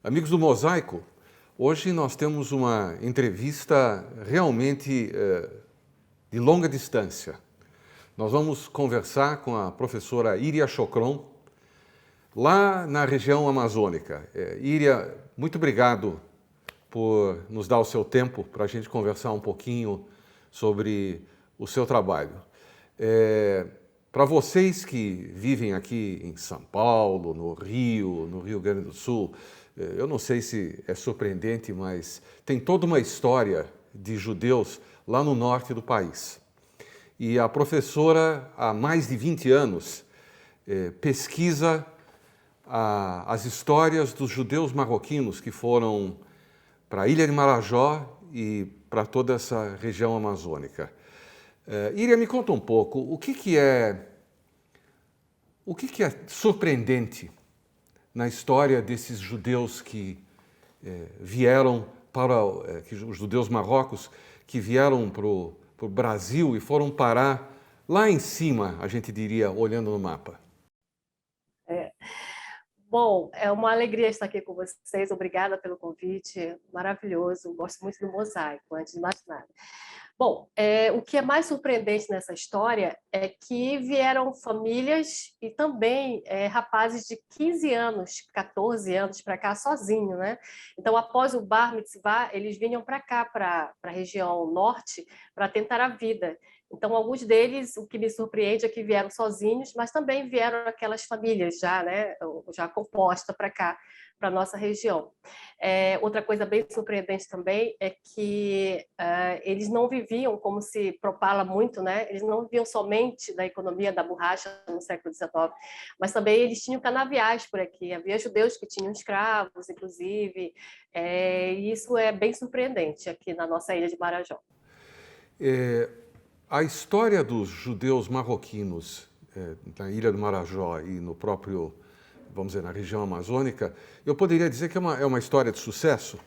Amigos do Mosaico, hoje nós temos uma entrevista realmente de longa distância. Nós vamos conversar com a professora Iria Chocron, lá na região amazônica. Iria, muito obrigado por nos dar o seu tempo para a gente conversar um pouquinho sobre o seu trabalho. Para vocês que vivem aqui em São Paulo, no Rio Grande do Sul, eu não sei se é surpreendente, mas tem toda uma história de judeus lá no norte do país. E a professora, há mais de 20 anos, pesquisa as histórias dos judeus marroquinos que foram para a Ilha de Marajó e para toda essa região amazônica. Iria, me conta um pouco, o que é surpreendente na história desses judeus que vieram os judeus marrocos que vieram para o Brasil e foram parar lá em cima, a gente diria, olhando no mapa? Bom, é uma alegria estar aqui com vocês. Obrigada pelo convite. Maravilhoso. Gosto muito do Mosaico, antes de mais nada. Bom, o que é mais surpreendente nessa história é que vieram famílias e também rapazes de 15 anos, 14 anos para cá sozinho, né? Então, após o Bar Mitzvah, eles vinham para cá, para a região norte, para tentar a vida. Então, alguns deles, o que me surpreende é que vieram sozinhos, mas também vieram aquelas famílias já, né, já composta para cá, para a nossa região. Outra coisa bem surpreendente também é que eles não viviam, como se propala muito, né, eles não viviam somente da economia da borracha no século XIX, mas também eles tinham canaviais por aqui. Havia judeus que tinham escravos, inclusive, e isso é bem surpreendente aqui na nossa ilha de Marajó. A história dos judeus marroquinos na Ilha do Marajó e no próprio, vamos dizer, na região amazônica, eu poderia dizer que é uma história de sucesso?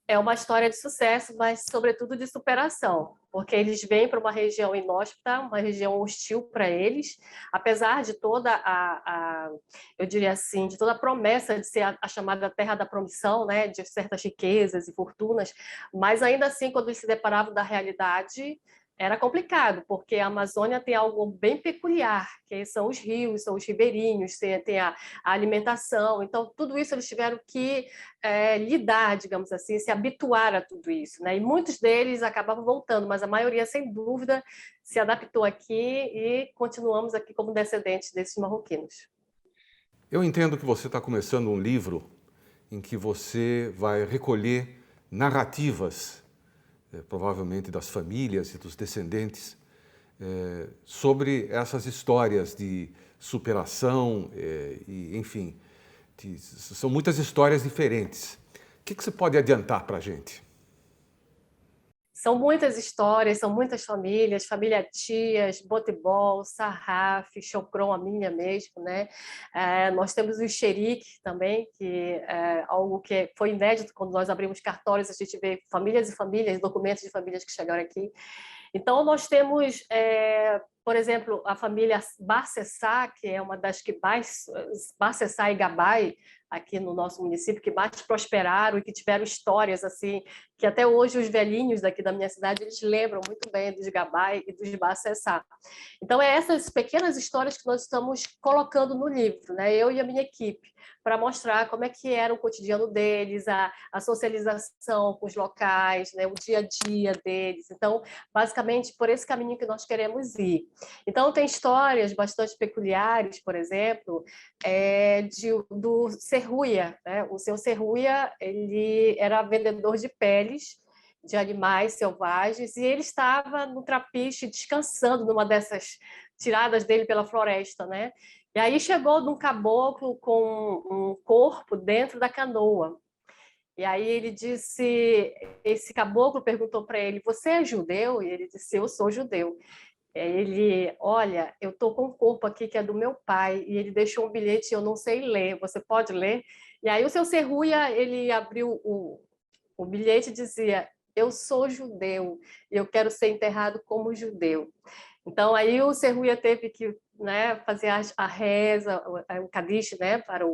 É uma história de sucesso, mas sobretudo de superação, porque eles vêm para uma região inóspita, uma região hostil para eles, apesar de toda eu diria assim, de toda a promessa de ser a chamada terra da promissão, né, de certas riquezas e fortunas, mas ainda assim, quando eles se deparavam da realidade, era complicado, porque a Amazônia tem algo bem peculiar, que são os rios, são os ribeirinhos, tem a alimentação, então tudo isso eles tiveram que lidar, digamos assim, se habituar a tudo isso, né? E muitos deles acabavam voltando, mas a maioria, sem dúvida, se adaptou aqui e continuamos aqui como descendentes desses marroquinos. Eu entendo que você está começando um livro em que você vai recolher narrativas, provavelmente das famílias e dos descendentes, sobre essas histórias de superação, e, enfim, são muitas histórias diferentes. O que você pode adiantar para a gente? São muitas histórias, são muitas famílias, família Tias, Botebol, Sarraf, Chocron, a minha mesmo, né? Nós temos o Xerique também, que é algo que foi inédito quando nós abrimos cartórios, a gente vê famílias e famílias, documentos de famílias que chegaram aqui. Então, nós temos, por exemplo, a família Barcessá, que é uma das que mais, Barcessá e Gabai, aqui no nosso município, que mais prosperaram e que tiveram histórias assim, que até hoje os velhinhos daqui da minha cidade, eles lembram muito bem dos Gabai e dos Barcessá. Então, é essas pequenas histórias que nós estamos colocando no livro, né? Eu e a minha equipe, para mostrar como é que era o cotidiano deles, a socialização com os locais, né? O dia a dia deles. Então, basicamente, por esse caminho que nós queremos ir. Então, tem histórias bastante peculiares, por exemplo, do Serruia, né? O seu Serruia, ele era vendedor de peles de animais selvagens, e ele estava no trapiche descansando numa dessas tiradas dele pela floresta, né? E aí chegou num caboclo com um corpo dentro da canoa. E aí ele disse, esse caboclo perguntou para ele, você é judeu? E ele disse, eu sou judeu. E aí ele, olha, eu estou com um corpo aqui que é do meu pai, e ele deixou um bilhete, eu não sei ler, você pode ler? E aí o seu Serruia, ele abriu o bilhete e dizia, eu sou judeu, e eu quero ser enterrado como judeu. Então, aí o Serruia teve que, né, fazer a reza, o Kadish, né, para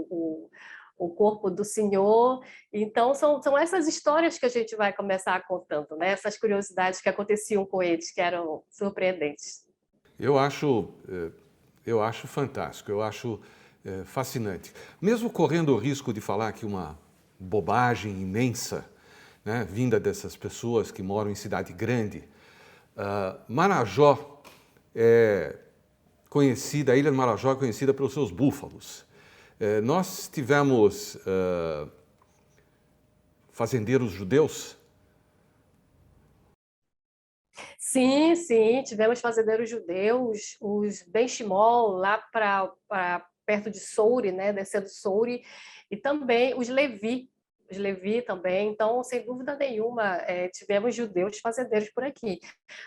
o corpo do Senhor. Então, são essas histórias que a gente vai começar contando, né? Essas curiosidades que aconteciam com eles, que eram surpreendentes. Eu acho, eu acho fantástico, eu acho fascinante. Mesmo correndo o risco de falar aqui uma bobagem imensa, né, vinda dessas pessoas que moram em cidade grande, Marajó é conhecida, a ilha de Marajó é conhecida pelos seus búfalos. Nós tivemos fazendeiros judeus. Sim, sim, tivemos fazendeiros judeus, os Benchimol, lá para perto de Soure, né, descendo Soure, e também os Levi também. Então, sem dúvida nenhuma, tivemos judeus fazendeiros por aqui.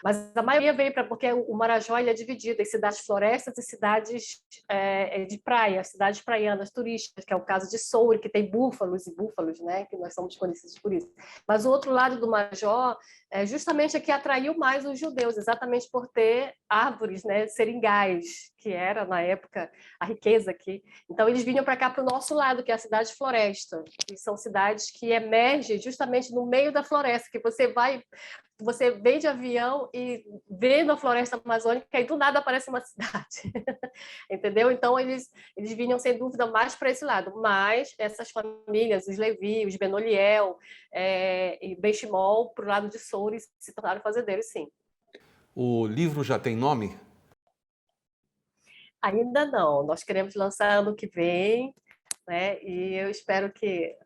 Mas a maioria veio porque o Marajó ele é dividido em cidades florestas e cidades de praia, cidades praianas turísticas, que é o caso de Soure, que tem búfalos e búfalos, né, que nós somos conhecidos por isso. Mas o outro lado do Marajó justamente aqui atraiu mais os judeus, exatamente por ter árvores, né, seringais, que era, na época, a riqueza aqui. Então, eles vinham para cá, para o nosso lado, que é a cidade floresta, que são cidades que emergem justamente no meio da floresta, que você vem de avião e vê na floresta amazônica e do nada aparece uma cidade. Entendeu? Então, eles vinham, sem dúvida, mais para esse lado. Mas essas famílias, os Levi, os Benoliel e Benchimol, para o lado de Soure, se tornaram fazendeiros, sim. O livro já tem nome? Ainda não. Nós queremos lançar ano que vem, né? E eu espero que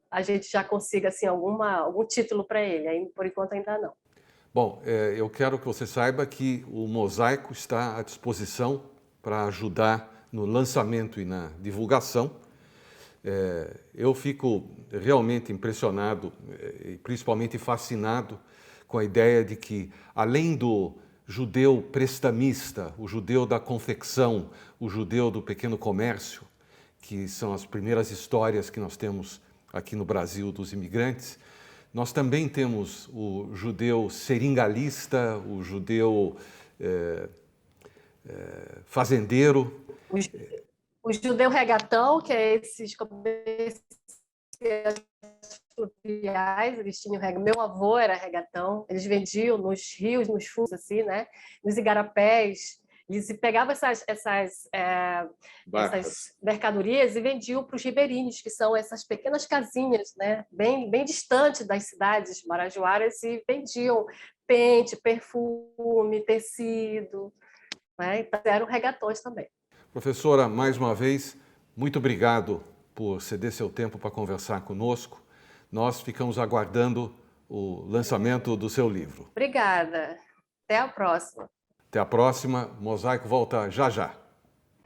a gente já consiga assim, algum título para ele. Por enquanto, ainda não. Bom, eu quero que você saiba que o Mosaico está à disposição para ajudar no lançamento e na divulgação. Eu fico realmente impressionado e principalmente fascinado com a ideia de que, além do judeu prestamista, o judeu da confecção, o judeu do pequeno comércio, que são as primeiras histórias que nós temos aqui no Brasil dos imigrantes, nós também temos o judeu seringalista, o judeu fazendeiro. O judeu regatão, que é esses comerciais fluviais, eles tinham meu avô era regatão, eles vendiam nos rios, nos fundos, assim, né? Nos igarapés. Eles pegavam essas mercadorias e vendiam para os ribeirinhos, que são essas pequenas casinhas, né? Bem distantes das cidades marajoaras, e vendiam pente, perfume, tecido, né? Então, eram regatões também. Professora, mais uma vez, muito obrigado por ceder seu tempo para conversar conosco. Nós ficamos aguardando o lançamento do seu livro. Obrigada. Até a próxima. Até a próxima. Mosaico volta já já.